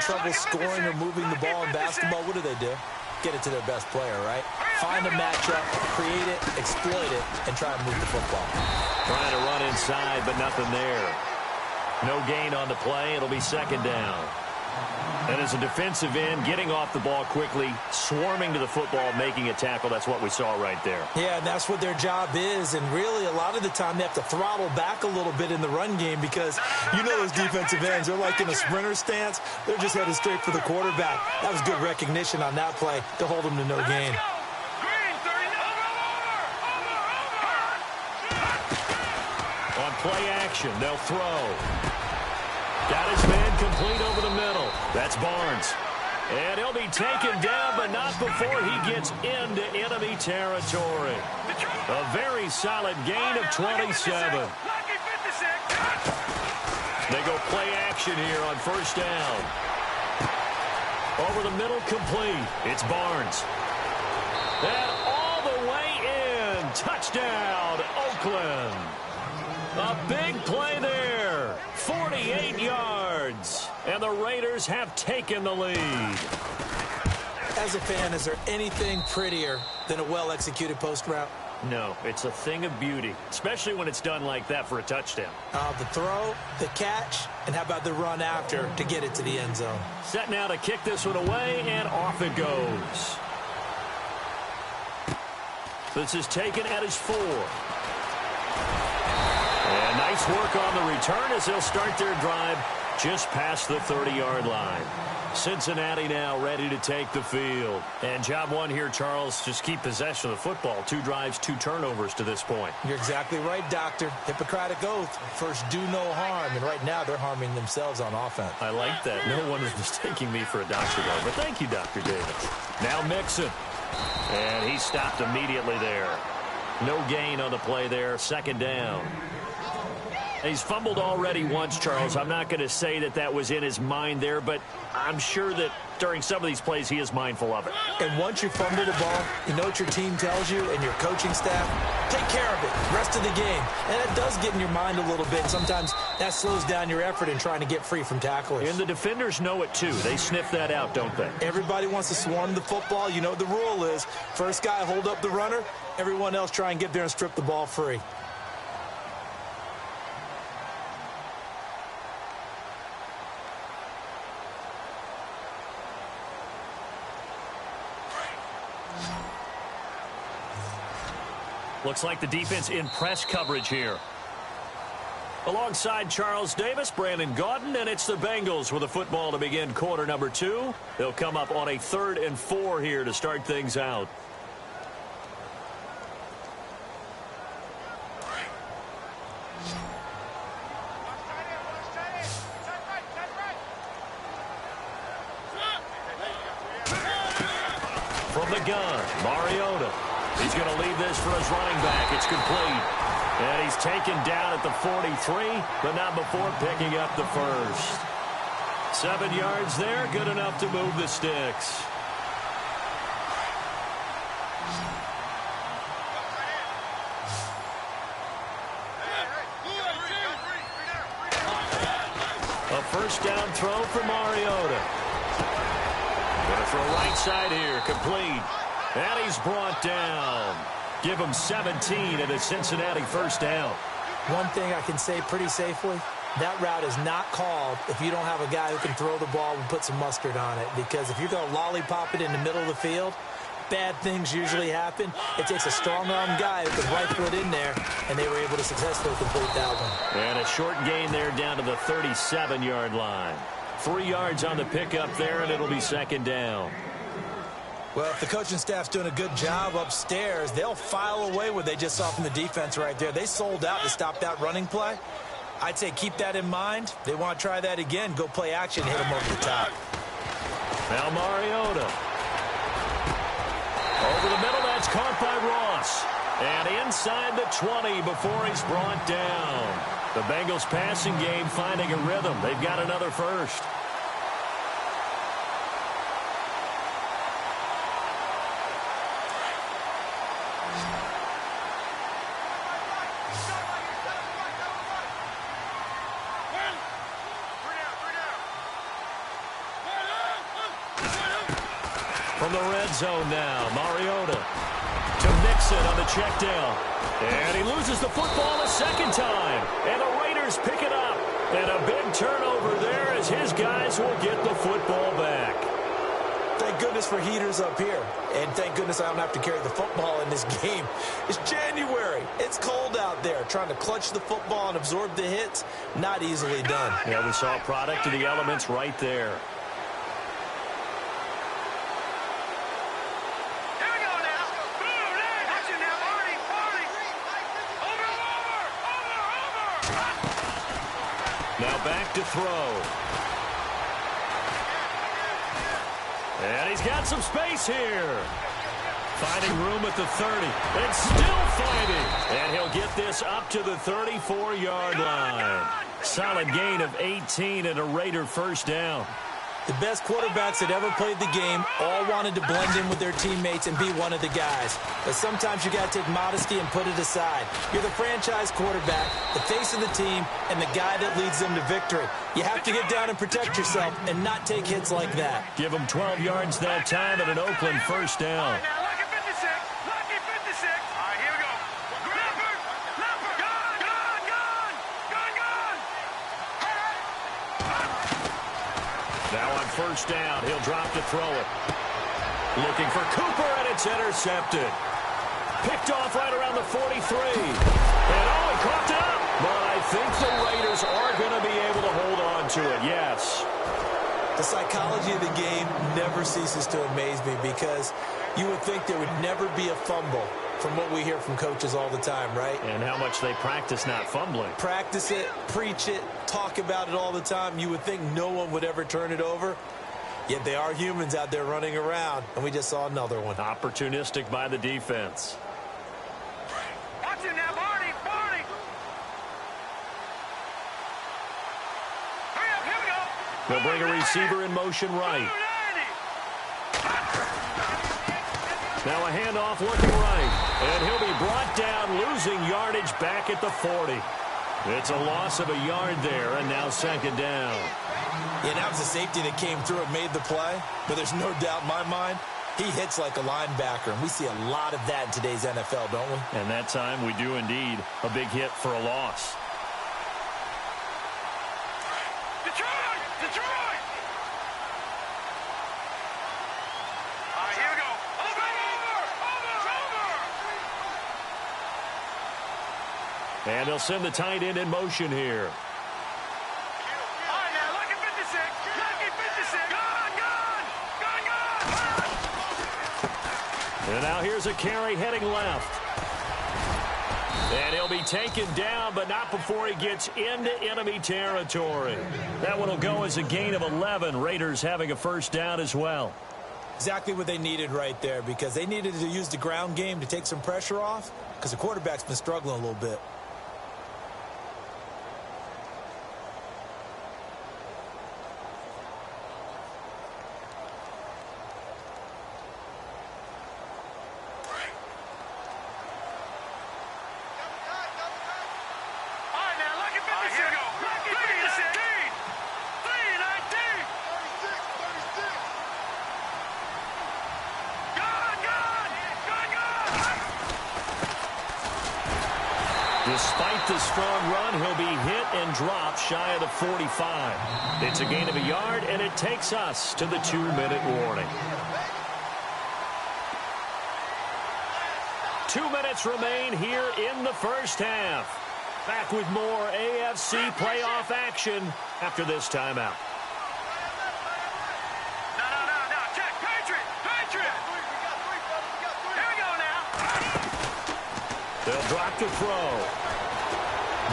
Trouble scoring or moving the ball in basketball, what do? Get it to their best player, right? Find a matchup, create it, exploit it, and try and move the football. Trying to run inside, but nothing there. No gain on the play. It'll be second down. And as a defensive end, getting off the ball quickly, swarming to the football, making a tackle, that's what we saw right there. Yeah, and that's what their job is. And really, a lot of the time, they have to throttle back a little bit in the run game because you know those defensive ends, they're like in a sprinter stance. They're just headed straight for the quarterback. That was good recognition on that play to hold them to no gain. On play action, they'll throw. Got his man complete over the middle. That's Barnes. And he'll be taken down, but not before he gets into enemy territory. A very solid gain of 27. They go play action here on first down. Over the middle, complete. It's Barnes. And all the way in. Touchdown, Oakland. A big play there. 48 yards. And the Raiders have taken the lead. As a fan, is there anything prettier than a well-executed post route? No, it's a thing of beauty, especially when it's done like that for a touchdown. The throw, the catch, and how about the run after to get it to the end zone? Set now to kick this one away, and off it goes. This is taken at his 4. And nice work on the return as they'll start their drive just past the 30-yard line. Cincinnati now ready to take the field. And job one here, Charles, just keep possession of the football. 2 drives, 2 turnovers to this point. You're exactly right, Doctor. Hippocratic oath. First, do no harm. And right now, they're harming themselves on offense. I like that. No one is mistaking me for a doctor, though. But thank you, Dr. Davis. Now Mixon. And he stopped immediately there. No gain on the play there. Second down. He's fumbled already once, Charles. I'm not going to say that that was in his mind there, but I'm sure that during some of these plays he is mindful of it. And once you fumble the ball, you know what your team tells you and your coaching staff? Take care of it. Rest of the game. And it does get in your mind a little bit. Sometimes that slows down your effort in trying to get free from tacklers. And the defenders know it, too. They sniff that out, don't they? Everybody wants to swarm the football. You know what the rule is. First guy, hold up the runner. Everyone else try and get there and strip the ball free. Looks like the defense in press coverage here. Alongside Charles Davis, Brandon Gaudin, and it's the Bengals with the football to begin quarter number 2. They'll come up on a 3rd and 4 here to start things out. From the gun, Mariota. He's going to leave this for his running back. It's complete. And he's taken down at the 43, but not before picking up the first. 7 yards there, good enough to move the sticks. A first down throw for Mariota. Going to throw right side here, complete. And he's brought down. Give him 17 and a Cincinnati first down. One thing I can say pretty safely, that route is not called if you don't have a guy who can throw the ball and put some mustard on it. Because if you're going to lollipop it in the middle of the field, bad things usually happen. It takes a strong-arm guy who can rifle it in there, and they were able to successfully complete that one. And a short gain there down to the 37-yard line. 3 yards on the pickup there, and it'll be second down. Well, if the coaching staff's doing a good job upstairs, they'll file away what they just saw from the defense right there. They sold out to stop that running play. I'd say keep that in mind. They want to try that again. Go play action, hit them over the top. Now Mariota. Over the middle, that's caught by Ross. And inside the 20 before he's brought down. The Bengals passing game finding a rhythm. They've got another first. From the red zone now, Mariota to Mixon on the check down. And he loses the football a second time. And the Raiders pick it up. And a big turnover there as his guys will get the football back. Thank goodness for heaters up here. And thank goodness I don't have to carry the football in this game. It's January. It's cold out there. Trying to clutch the football and absorb the hits, not easily done. Yeah, we saw a product of the elements right there. Now back to throw. And he's got some space here. Finding room at the 30. And still fighting. And he'll get this up to the 34-yard line. Solid gain of 18 and a Raider first down. The best quarterbacks that ever played the game all wanted to blend in with their teammates and be one of the guys. But sometimes you got to take modesty and put it aside. You're the franchise quarterback, the face of the team, and the guy that leads them to victory. You have to get down and protect yourself and not take hits like that. Give him 12 yards that time at an Oakland first down. Now on first down, he'll drop to throw it. Looking for Cooper, and it's intercepted. Picked off right around the 43. And he caught it up. But I think the Raiders are going to be able to hold on to it, yes. The psychology of the game never ceases to amaze me because you would think there would never be a fumble from what we hear from coaches all the time, right? And how much they practice not fumbling. Practice it, preach it, talk about it all the time. You would think no one would ever turn it over. Yet they are humans out there running around, and we just saw another one. Opportunistic by the defense. Watch it now, Barney! Hurry up, here we go! They'll bring a receiver in motion right. Now a handoff looking right. And he'll be brought down, losing yardage back at the 40. It's a loss of a yard there, and now second down. Yeah, that was a safety that came through and made the play. But there's no doubt in my mind, he hits like a linebacker. And we see a lot of that in today's NFL, don't we? And that time we do indeed. A big hit for a loss. Detroit! Detroit! All right, here we go. Over! And they'll send the tight end in motion here. All right, now, lucky 56. Lucky 56. Gone! And now here's a carry heading left. And he'll be taken down, but not before he gets into enemy territory. That one will go as a gain of 11. Raiders having a first down as well. Exactly what they needed right there because they needed to use the ground game to take some pressure off because the quarterback's been struggling a little bit. Despite the strong run, he'll be hit and dropped shy of the 45. It's a gain of a yard, and it takes us to the 2-minute warning. 2 minutes remain here in the first half. Back with more AFC playoff action after this timeout. No. Check. Patriot. Here we go now. They'll drop to throw.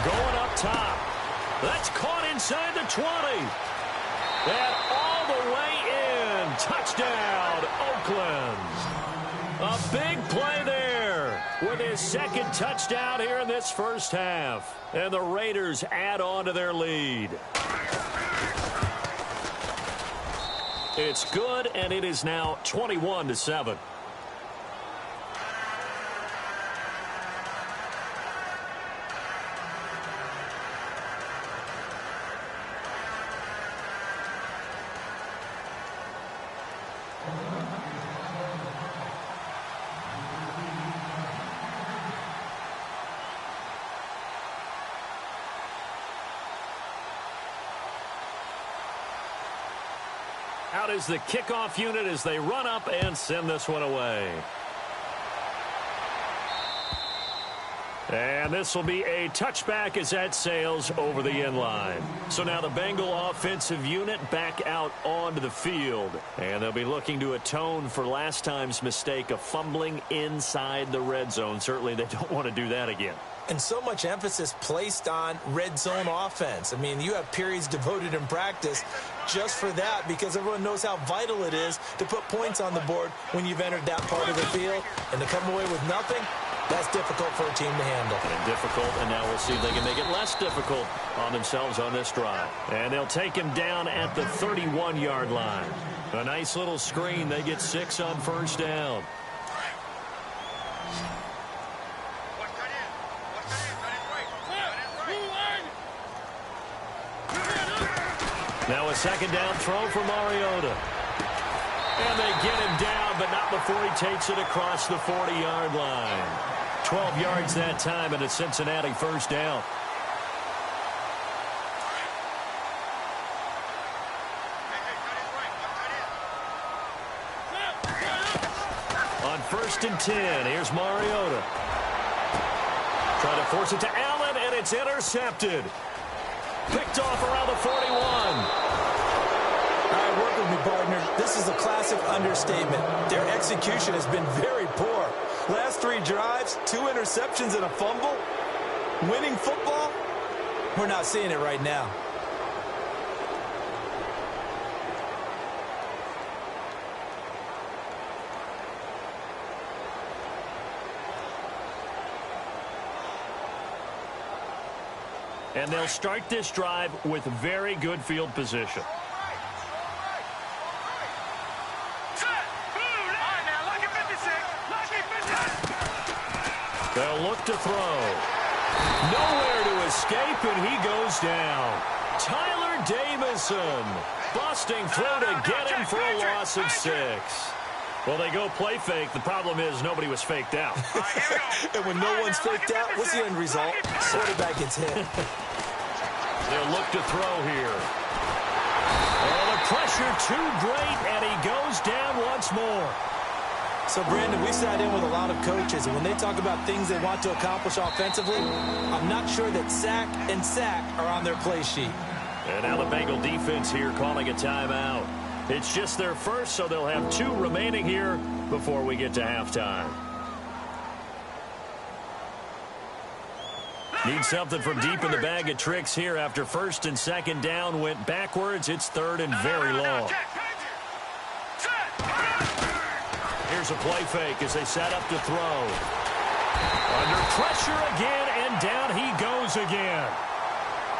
Going up top. That's caught inside the 20. And all the way in. Touchdown, Oakland. A big play there with his second touchdown here in this first half. And the Raiders add on to their lead. It's good, and it is now 21-7. Out is the kickoff unit as they run up and send this one away. And this will be a touchback as that sails over the end line. So now the Bengal offensive unit back out onto the field. And they'll be looking to atone for last time's mistake of fumbling inside the red zone. Certainly they don't want to do that again. And so much emphasis placed on red zone offense. I mean, you have periods devoted in practice just for that because everyone knows how vital it is to put points on the board when you've entered that part of the field. And to come away with nothing, that's difficult for a team to handle. And difficult, and now we'll see if they can make it less difficult on themselves on this drive. And they'll take him down at the 31-yard line. A nice little screen. They get 6 on first down. Now a second down throw for Mariota. And they get him down, but not before he takes it across the 40-yard line. 12 yards that time, and a Cincinnati first down. On 1st and 10, here's Mariota. Trying to force it to Allen, and it's intercepted. Picked off around the 41. All right, work with me, partner. This is a classic understatement. Their execution has been very poor. Last 3 drives, 2 interceptions and a fumble. Winning football? We're not seeing it right now. And they'll start this drive with very good field position. They'll look to throw. Nowhere to escape, and he goes down. Tyler Davison busting through to get him for a loss of 6. Well, they go play fake. The problem is nobody was faked out. And when no one's faked out, what's the end result? Quarterback gets hit. They'll look to throw here. Oh, the pressure too great, and he goes down once more. So, Brandon, we sat in with a lot of coaches, and when they talk about things they want to accomplish offensively, I'm not sure that sack and sack are on their play sheet. And now the Bengal defense here calling a timeout. It's just their first, so they'll have 2 remaining here before we get to halftime. Need something from deep in the bag of tricks here after 1st and 2nd down went backwards. It's 3rd and very long. Here's a play fake as they set up to throw. Under pressure again, and down he goes again.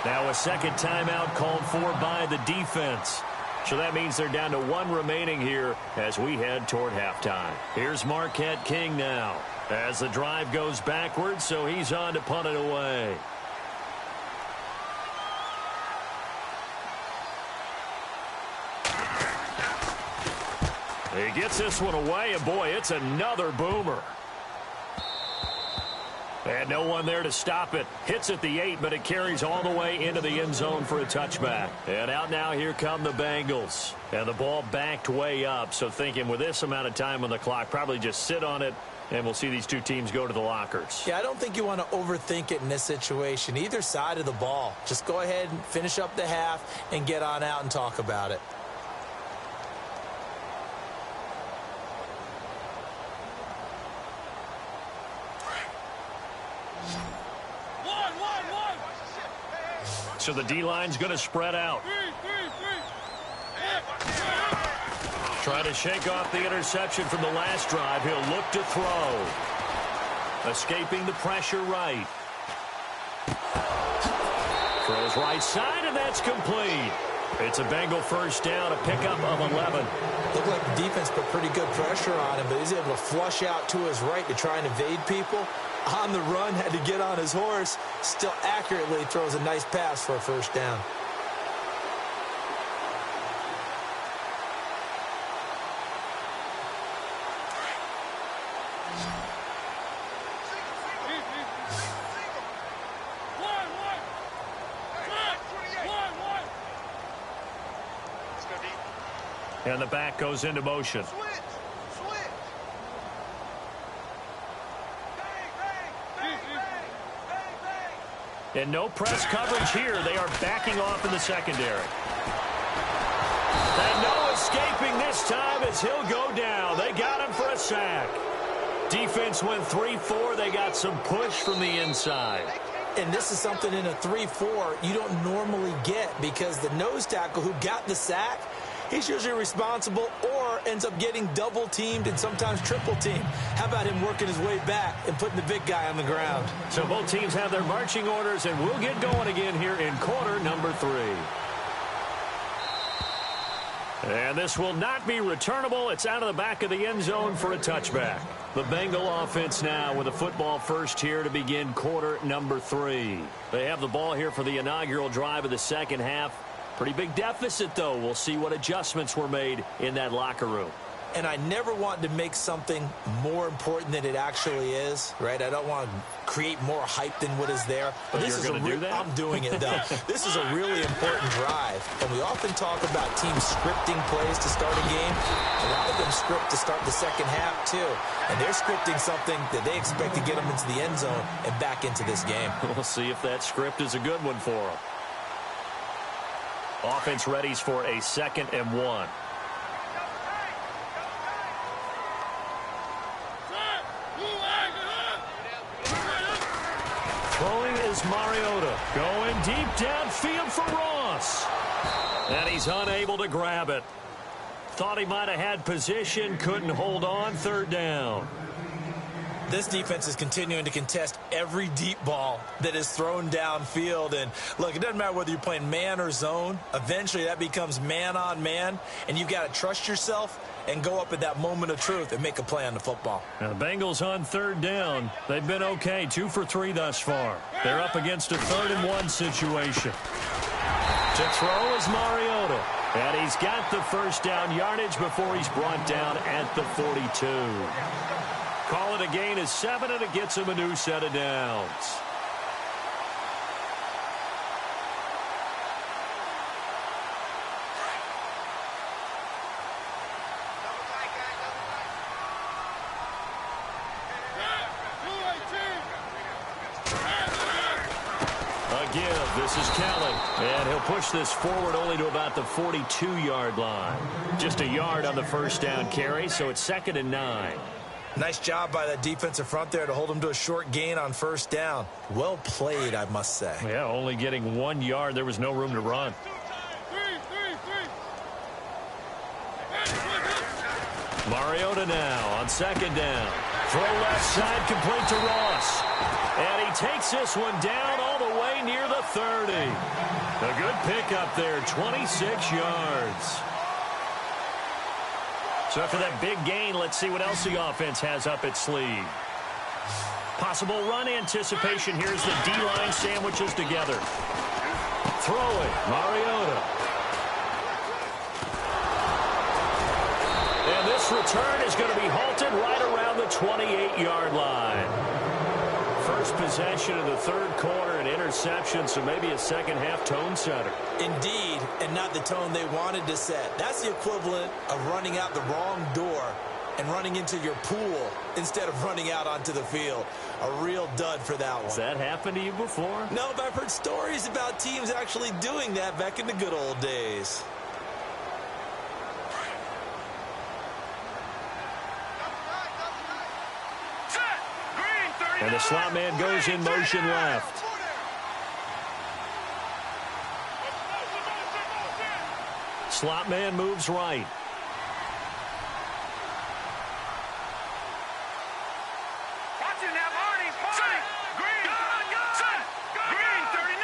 Now a second timeout called for by the defense. So that means they're down to 1 remaining here as we head toward halftime. Here's Marquette King now as the drive goes backwards, so he's on to punt it away. He gets this one away, and boy, it's another boomer. And no one there to stop it. Hits at the 8, but it carries all the way into the end zone for a touchback. And out now, here come the Bengals. And the ball backed way up, so thinking with this amount of time on the clock, probably just sit on it, and we'll see these 2 teams go to the lockers. Yeah, I don't think you want to overthink it in this situation. Either side of the ball. Just go ahead and finish up the half and get on out and talk about it. So the D-line's going to spread out. Trying to shake off the interception from the last drive. He'll look to throw. Escaping the pressure right. Throws right side, and that's complete. It's a Bengal first down, a pickup of 11. Looked like the defense put pretty good pressure on him, but he's able to flush out to his right to try and evade people. On the run, had to get on his horse. Still accurately throws a nice pass for a first down. And the back goes into motion. And no press coverage here. They are backing off in the secondary. And no escaping this time as he'll go down. They got him for a sack. Defense went 3-4. They got some push from the inside. And this is something in a 3-4 you don't normally get, because the nose tackle who got the sack, he's usually responsible or ends up getting double teamed and sometimes triple teamed. How about him working his way back and putting the big guy on the ground? So both teams have their marching orders, and we'll get going again here in quarter number 3. And this will not be returnable. It's out of the back of the end zone for a touchback. The Bengal offense now with a football first here to begin quarter number 3. They have the ball here for the inaugural drive of the second half. Pretty big deficit, though. We'll see what adjustments were made in that locker room. And I never want to make something more important than it actually is, right? I don't want to create more hype than what is there. But this is I'm doing it, though. This is a really important drive. And we often talk about teams scripting plays to start a game. A lot of them script to start the second half, too. And they're scripting something that they expect to get them into the end zone and back into this game. We'll see if that script is a good one for them. Offense readies for a 2nd and 1. Throwing is Mariota. Going deep downfield for Ross. And he's unable to grab it. Thought he might have had position. Couldn't hold on. 3rd down. This defense is continuing to contest every deep ball that is thrown downfield. And, look, it doesn't matter whether you're playing man or zone. Eventually, that becomes man-on-man, and you've got to trust yourself and go up at that moment of truth and make a play on the football. Now, the Bengals on 3rd down. They've been okay, 2 for 3 thus far. They're up against a 3rd and 1 situation. To throw is Mariota. And he's got the first down yardage before he's brought down at the 42. Call it a gain of 7, and it gets him a new set of downs. A give. This is Kelly. And he'll push this forward only to about the 42-yard line. Just a yard on the first down carry, so it's 2nd and 9. Nice job by that defensive front there to hold him to a short gain on first down. Well played, I must say. Yeah, only getting 1 yard. There was no room to run. Mariota now on 2nd down. Throw left side, complete to Ross. And he takes this one down all the way near the 30. A good pickup there, 26 yards. So after that big gain, let's see what else the offense has up its sleeve. Possible run anticipation. Here's the D-line sandwiches together. Throwing, Mariota. And this return is going to be halted right around the 28-yard line. First possession of the 3rd quarter, an interception, so maybe a second-half tone setter. Indeed, and not the tone they wanted to set. That's the equivalent of running out the wrong door and running into your pool instead of running out onto the field. A real dud for that one. Has that happened to you before? No, but I've heard stories about teams actually doing that back in the good old days. And the slot man goes in motion left. Slot man moves right.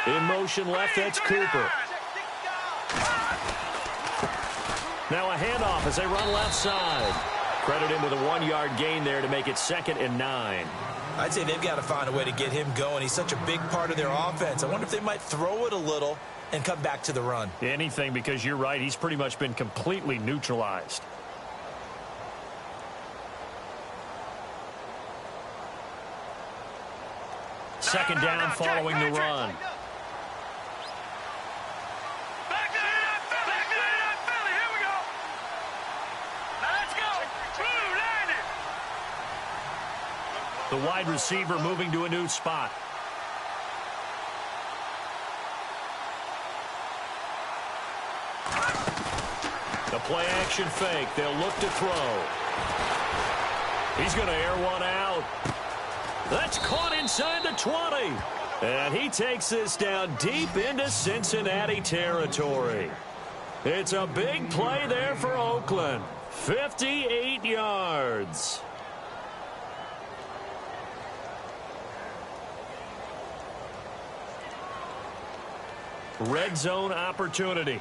In motion left, that's Cooper. Now a handoff as they run left side. Credit him with a 1-yard gain there to make it 2nd and 9. I'd say they've got to find a way to get him going. He's such a big part of their offense. I wonder if they might throw it a little and come back to the run. Anything, because you're right. He's pretty much been completely neutralized. Second down following the run. The wide receiver moving to a new spot. The play action fake. They'll look to throw. He's going to air one out. That's caught inside the 20. And he takes this down deep into Cincinnati territory. It's a big play there for Oakland. 58 yards. Red zone opportunity.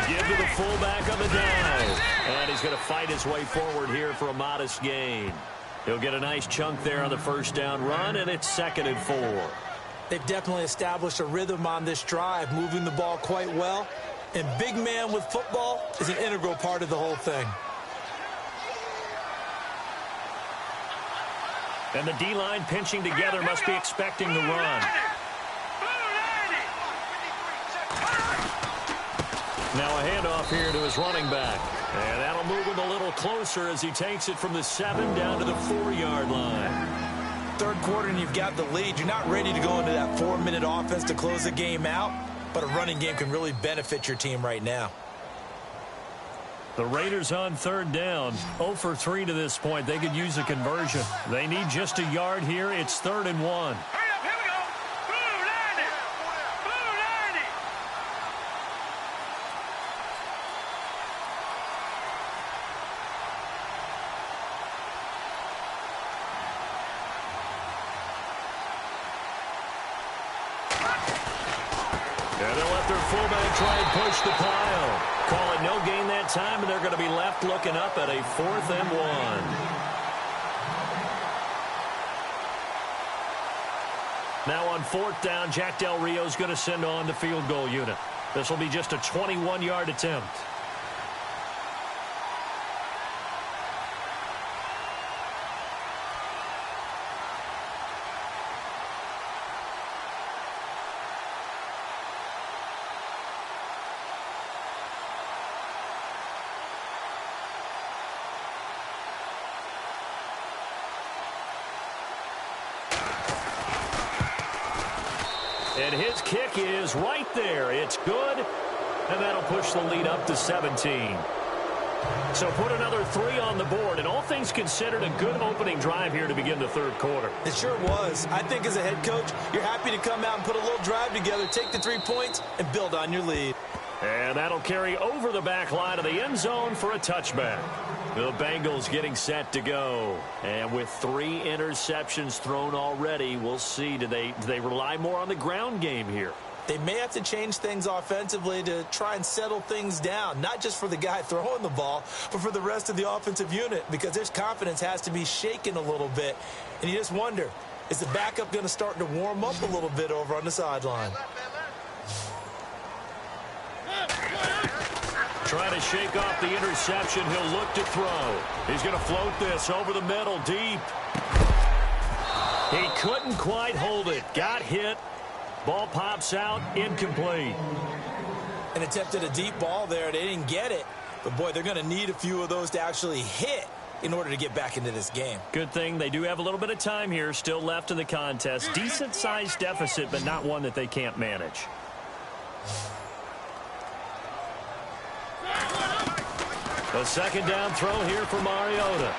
Give to the fullback on the dive. And he's going to fight his way forward here for a modest gain. He'll get a nice chunk there on the first down run, and it's 2nd and 4. They've definitely established a rhythm on this drive, moving the ball quite well. And big man with football is an integral part of the whole thing. And the D-line pinching together must be expecting the run. Now a handoff here to his running back. And that'll move him a little closer as he takes it from the 7 down to the 4-yard line. Third quarter and you've got the lead. You're not ready to go into that 4-minute offense to close the game out, but a running game can really benefit your team right now. The Raiders on 3rd down. 0 for 3 to this point. They could use a conversion. They need just a yard here. It's 3rd and 1. Try and push the pile. Call it no gain that time, and they're going to be left looking up at a 4th and 1. Now on 4th down, Jack Del Rio's going to send on the field goal unit. This will be just a 21-yard attempt. And his kick is right there. It's good, and that'll push the lead up to 17. So put another 3 on the board, and all things considered, a good opening drive here to begin the 3rd quarter. It sure was. I think as a head coach, you're happy to come out and put a little drive together, take the 3 points, and build on your lead. And that'll carry over the back line of the end zone for a touchback. The Bengals getting set to go. And with 3 interceptions thrown already, we'll see. Do they rely more on the ground game here? They may have to change things offensively to try and settle things down, not just for the guy throwing the ball, but for the rest of the offensive unit, because their confidence has to be shaken a little bit. And you just wonder, is the backup going to start to warm up a little bit over on the sideline? Trying to shake off the interception. He'll look to throw. He's going to float this over the middle deep. He couldn't quite hold it. Got hit. Ball pops out. Incomplete. And attempted a deep ball there. They didn't get it. But, boy, they're going to need a few of those to actually hit in order to get back into this game. Good thing they do have a little bit of time here still left in the contest. Decent-sized deficit, but not one that they can't manage. A 2nd down throw here for Mariota.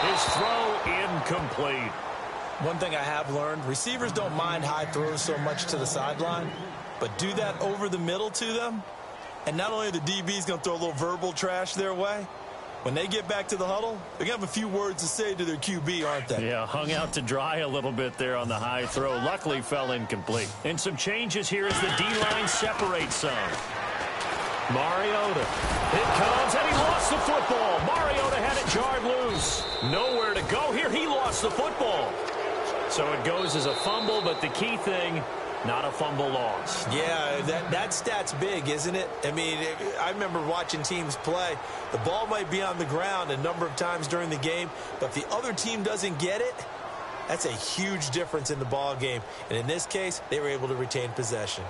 His throw incomplete. One thing I have learned, receivers don't mind high throws so much to the sideline, but do that over the middle to them, and not only are the DBs going to throw a little verbal trash their way, when they get back to the huddle, they're going to have a few words to say to their QB, aren't they? Yeah, hung out to dry a little bit there on the high throw. Luckily fell incomplete. And some changes here as the D-line separates some. Mariota. It comes, and he lost the football. Mariota had it jarred loose. Nowhere to go here. He lost the football. So it goes as a fumble, but the key thing, Not a fumble loss. Yeah, that stat's big, isn't it? I mean, I remember watching teams play. The ball might be on the ground a number of times during the game, but if the other team doesn't get it, that's a huge difference in the ball game. And in this case, they were able to retain possession.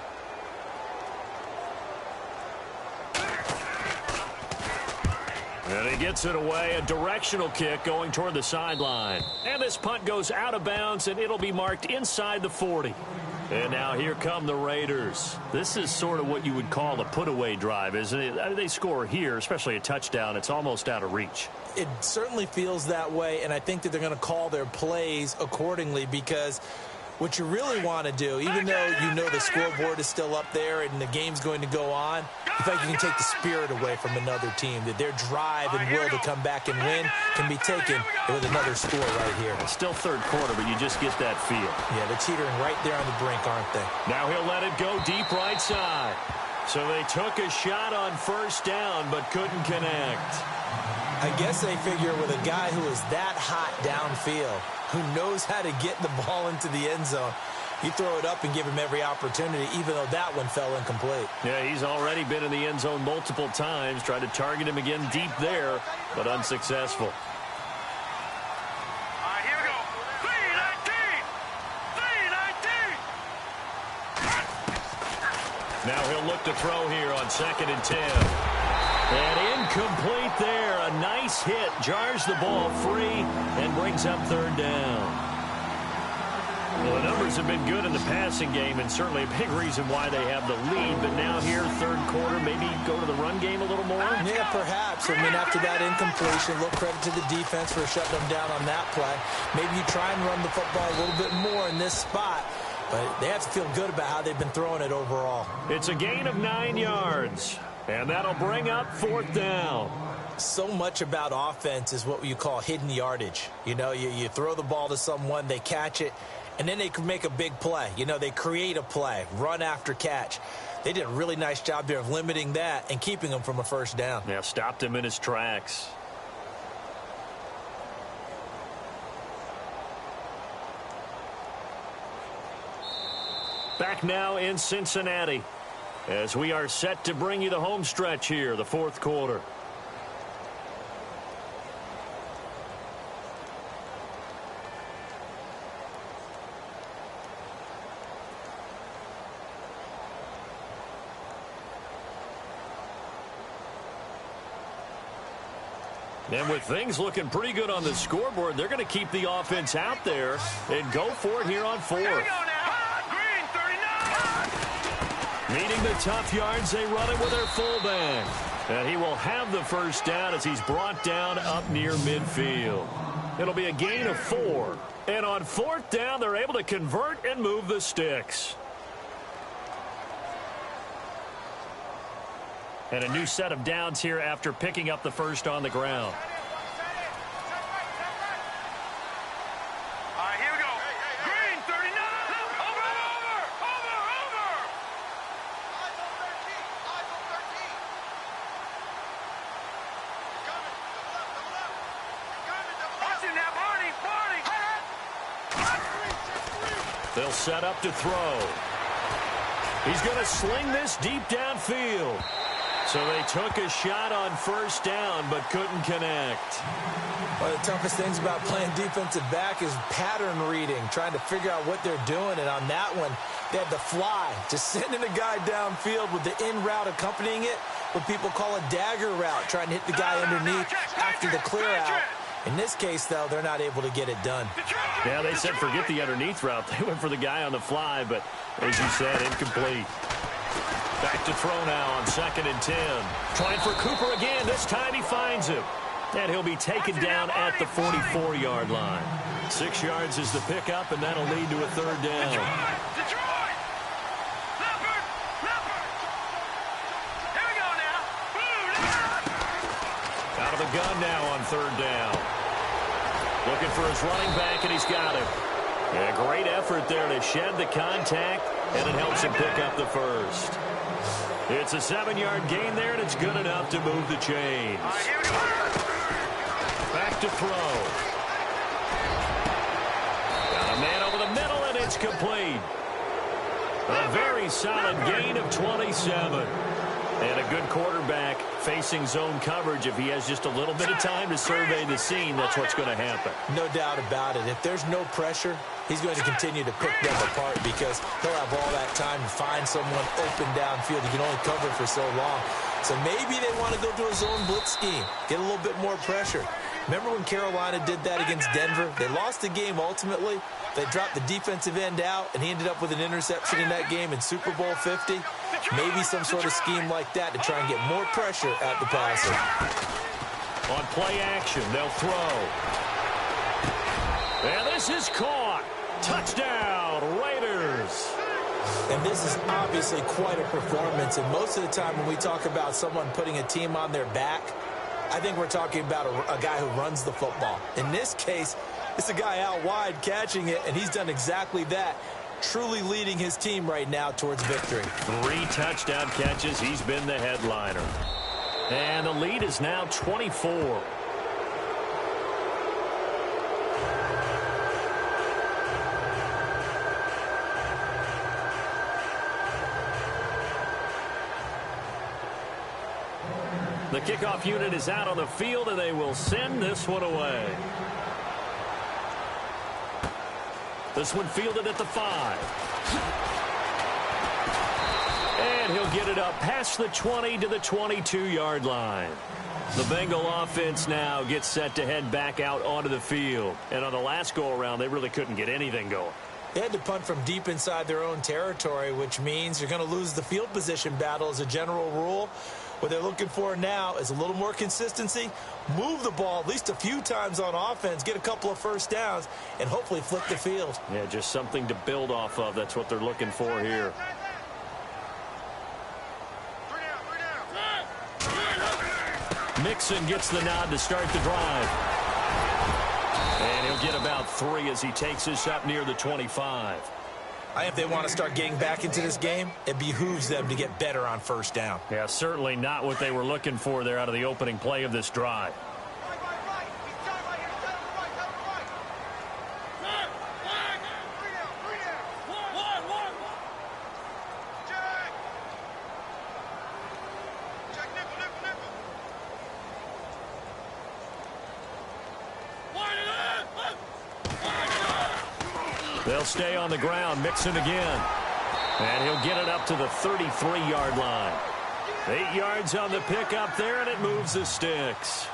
And he gets it away, a directional kick going toward the sideline. And this punt goes out of bounds, and it'll be marked inside the 40. And now here come the Raiders. This is sort of what you would call a put-away drive, isn't it? They score here, especially a touchdown. It's almost out of reach. It certainly feels that way, and I think that they're going to call their plays accordingly, because what you really want to do, even though you know the scoreboard is still up there and the game's going to go on, you feel like you can take the spirit away from another team, that their drive and will to come back and win can be taken with another score right here. It's still third quarter, but you just get that feel. Yeah, they're teetering right there on the brink, aren't they? Now he'll let it go deep right side. So they took a shot on first down, but couldn't connect. I guess they figure with a guy who is that hot downfield, who knows how to get the ball into the end zone, you throw it up and give him every opportunity, even though that one fell incomplete. Yeah, he's already been in the end zone multiple times, tried to target him again deep there, but unsuccessful. All right, here we go. 3-19. Now he'll look to throw here on 2nd and 10. And incomplete there. A nice hit. Jars the ball free and brings up 3rd down. Well, the numbers have been good in the passing game, and certainly a big reason why they have the lead. But now here, third quarter, maybe go to the run game a little more? Yeah, perhaps. I mean, after that incompletion, a little credit to the defense for shutting them down on that play. Maybe you try and run the football a little bit more in this spot. But they have to feel good about how they've been throwing it overall. It's a gain of 9 yards, and that'll bring up 4th down. So much about offense is what you call hidden yardage. You know, you throw the ball to someone, they catch it, and then they can make a big play. You know, they create a play, run after catch. They did a really nice job there of limiting that and keeping them from a first down. Yeah, stopped him in his tracks. Back now in Cincinnati as we are set to bring you the home stretch here, the 4th quarter. And with things looking pretty good on the scoreboard, they're going to keep the offense out there and go for it here on 4th. Here we go now. Green, 39. Needing the tough yards, they run it with their fullback. And he will have the first down as he's brought down up near midfield. It'll be a gain of 4. And on 4th down, they're able to convert and move the sticks. And a new set of downs here after picking up the first on the ground. All right, here we go. Green, 39. Over. Eyes on 13. Eyes on 13. Coming. Double up. Coming. Watching that, Barney. They'll set up to throw. He's going to sling this deep downfield. So they took a shot on first down, but couldn't connect. One of the toughest things about playing defensive back is pattern reading, trying to figure out what they're doing. And on that one, they had the fly, just sending a guy downfield with the in route accompanying it, what people call a dagger route, trying to hit the guy underneath after the clear out. In this case, though, they're not able to get it done. Yeah, they said forget the underneath route. They went for the guy on the fly, but as you said, incomplete. Back to throw now on 2nd and 10. Trying for Cooper again. This time he finds him. And he'll be taken down at the 44-yard line. 6 yards is the pickup, and that'll lead to a 3rd down. Detroit! Leopard! Here we go now. Out of the gun now on 3rd down. Looking for his running back, and he's got him. And a great effort there to shed the contact, and it helps him pick up the first. It's a 7-yard gain there, and it's good enough to move the chains. Back to throw. Got a man over the middle, and it's complete. A very solid gain of 27. And a good quarterback facing zone coverage. If he has just a little bit of time to survey the scene, that's what's going to happen. No doubt about it. If there's no pressure, he's going to continue to pick them apart because he'll have all that time to find someone open downfield. He can only cover for so long. So maybe they want to go to a zone blitz scheme, get a little bit more pressure. Remember when Carolina did that against Denver? They lost the game ultimately. They dropped the defensive end out, and he ended up with an interception in that game in Super Bowl 50. Maybe some sort of scheme like that to try and get more pressure at the passer. On play action, they'll throw. And this is caught. Touchdown, Raiders. And this is obviously quite a performance. And most of the time when we talk about someone putting a team on their back, I think we're talking about a guy who runs the football. In this case, it's a guy out wide catching it, and he's done exactly that, truly leading his team right now towards victory. 3 touchdown catches. He's been the headliner. And the lead is now 24. The kickoff unit is out on the field, and they will send this one away. This one fielded at the 5. And he'll get it up past the 20 to the 22-yard line. The Bengal offense now gets set to head back out onto the field. And on the last go-around, they really couldn't get anything going. They had to punt from deep inside their own territory, which means you're going to lose the field position battle as a general rule. What they're looking for now is a little more consistency, move the ball at least a few times on offense, get a couple of first downs, and hopefully flip the field. Yeah, just something to build off of. That's what they're looking for here. Mixon gets the nod to start the drive. And he'll get about 3 as he takes this up near the 25. If they want to start getting back into this game, it behooves them to get better on first down. Yeah, certainly not what they were looking for there out of the opening play of this drive. They'll stay on the ground. Mixon again. And he'll get it up to the 33-yard line. 8 yards on the pickup there, and it moves the sticks.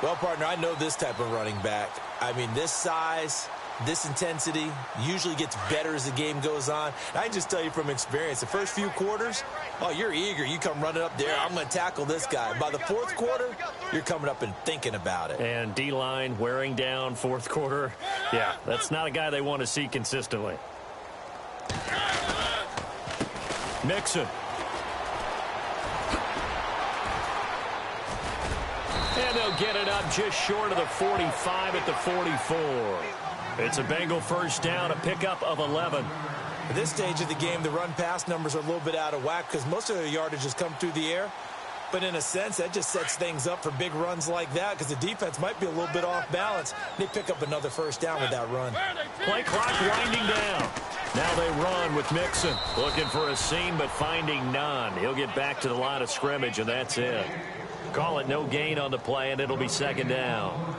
Well, partner, I know this type of running back. I mean, this size, this intensity usually gets better as the game goes on. And I can just tell you from experience, the first few quarters, oh, you're eager. You come running up there. I'm going to tackle this guy. By the fourth quarter, you're coming up and thinking about it. And D-line wearing down fourth quarter. Yeah, that's not a guy they want to see consistently. Mixon. And they'll get it up just short of the 45 at the 44. It's a Bengal first down, a pickup of 11. At this stage of the game, the run-pass numbers are a little bit out of whack because most of their yardage has come through the air. But in a sense, that just sets things up for big runs like that because the defense might be a little bit off balance. They pick up another first down with that run. Play clock winding down. Now they run with Mixon. Looking for a seam, but finding none. He'll get back to the line of scrimmage, and that's it. Call it no gain on the play, and it'll be second down.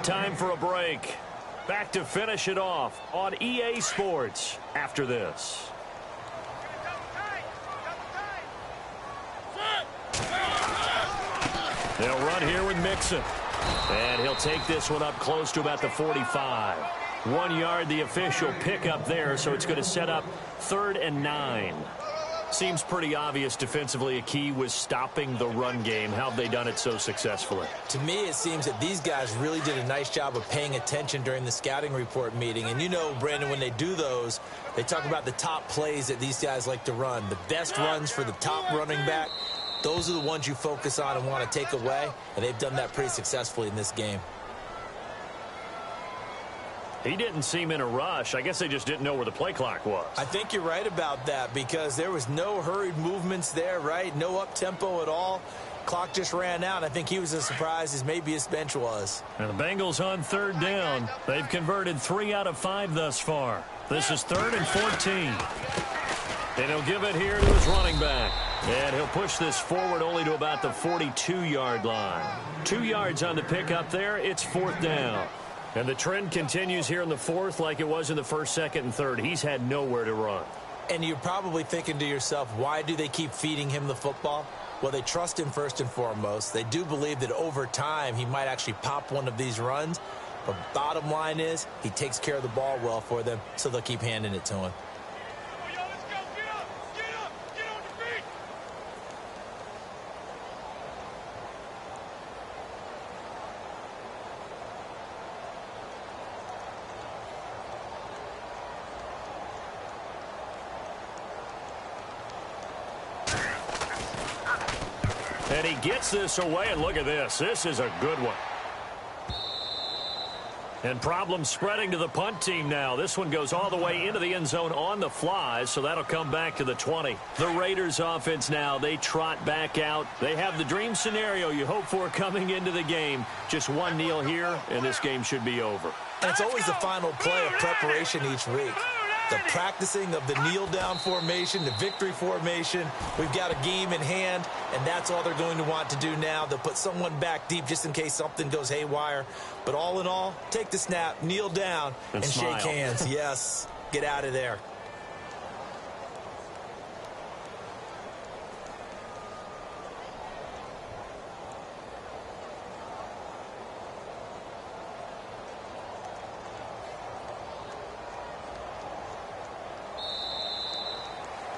Time for a break. Back to finish it off on EA Sports after this. They'll run here with Mixon. And he'll take this one up close to about the 45. 1 yard, the official pickup there, so it's going to set up 3rd and 9. Seems pretty obvious defensively a key was stopping the run game. How have they done it so successfully? To me, it seems that these guys really did a nice job of paying attention during the scouting report meeting. And you know, Brandon, when they do those, they talk about the top plays that these guys like to run. The best runs for the top running back, those are the ones you focus on and want to take away. And they've done that pretty successfully in this game. He didn't seem in a rush. I guess they just didn't know where the play clock was. I think you're right about that because there was no hurried movements there, right? No up-tempo at all. Clock just ran out. I think he was as surprised as maybe his bench was. And the Bengals on third down. They've converted 3 out of 5 thus far. This is 3rd and 14. And he'll give it here to his running back. And he'll push this forward only to about the 42-yard line. 2 yards on the pickup there. It's 4th down. And the trend continues here in the 4th like it was in the 1st, 2nd, and 3rd. He's had nowhere to run. And you're probably thinking to yourself, why do they keep feeding him the football? Well, they trust him first and foremost. They do believe that over time he might actually pop one of these runs. But bottom line is he takes care of the ball well for them, so they'll keep handing it to him. And he gets this away, and look at this. This is a good one. And problems spreading to the punt team now. This one goes all the way into the end zone on the fly, so that'll come back to the 20. The Raiders offense now, they trot back out. They have the dream scenario you hope for coming into the game. Just one kneel here, and this game should be over. And it's always the final play of preparation each week. The practicing of the kneel-down formation, the victory formation. We've got a game in hand, and that's all they're going to want to do now. They'll put someone back deep just in case something goes haywire. But all in all, take the snap, kneel down, and shake hands. Yes, get out of there.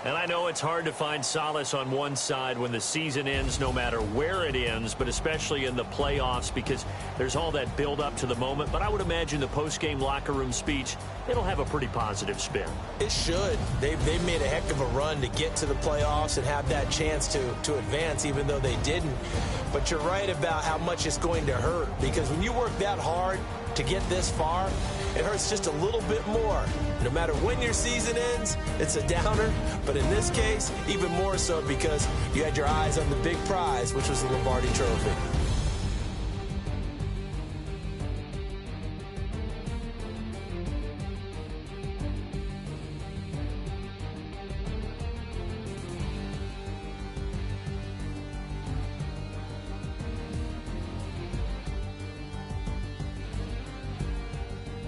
And I know it's hard to find solace on one side when the season ends, no matter where it ends, but especially in the playoffs because there's all that build up to the moment. But I would imagine the post-game locker room speech, it'll have a pretty positive spin. It should. They've made a heck of a run to get to the playoffs and have that chance to advance, even though they didn't. But you're right about how much it's going to hurt because when you work that hard to get this far, it hurts just a little bit more. No matter when your season ends, it's a downer. But in this case, even more so because you had your eyes on the big prize, which was the Lombardi Trophy.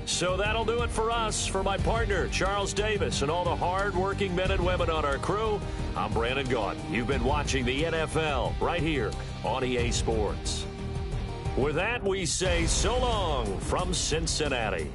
So that'll do it for us. For my partner, Charles Davis, and all the hard-working men and women on our crew, I'm Brandon Gaudin. You've been watching the NFL right here on EA Sports. With that, we say so long from Cincinnati.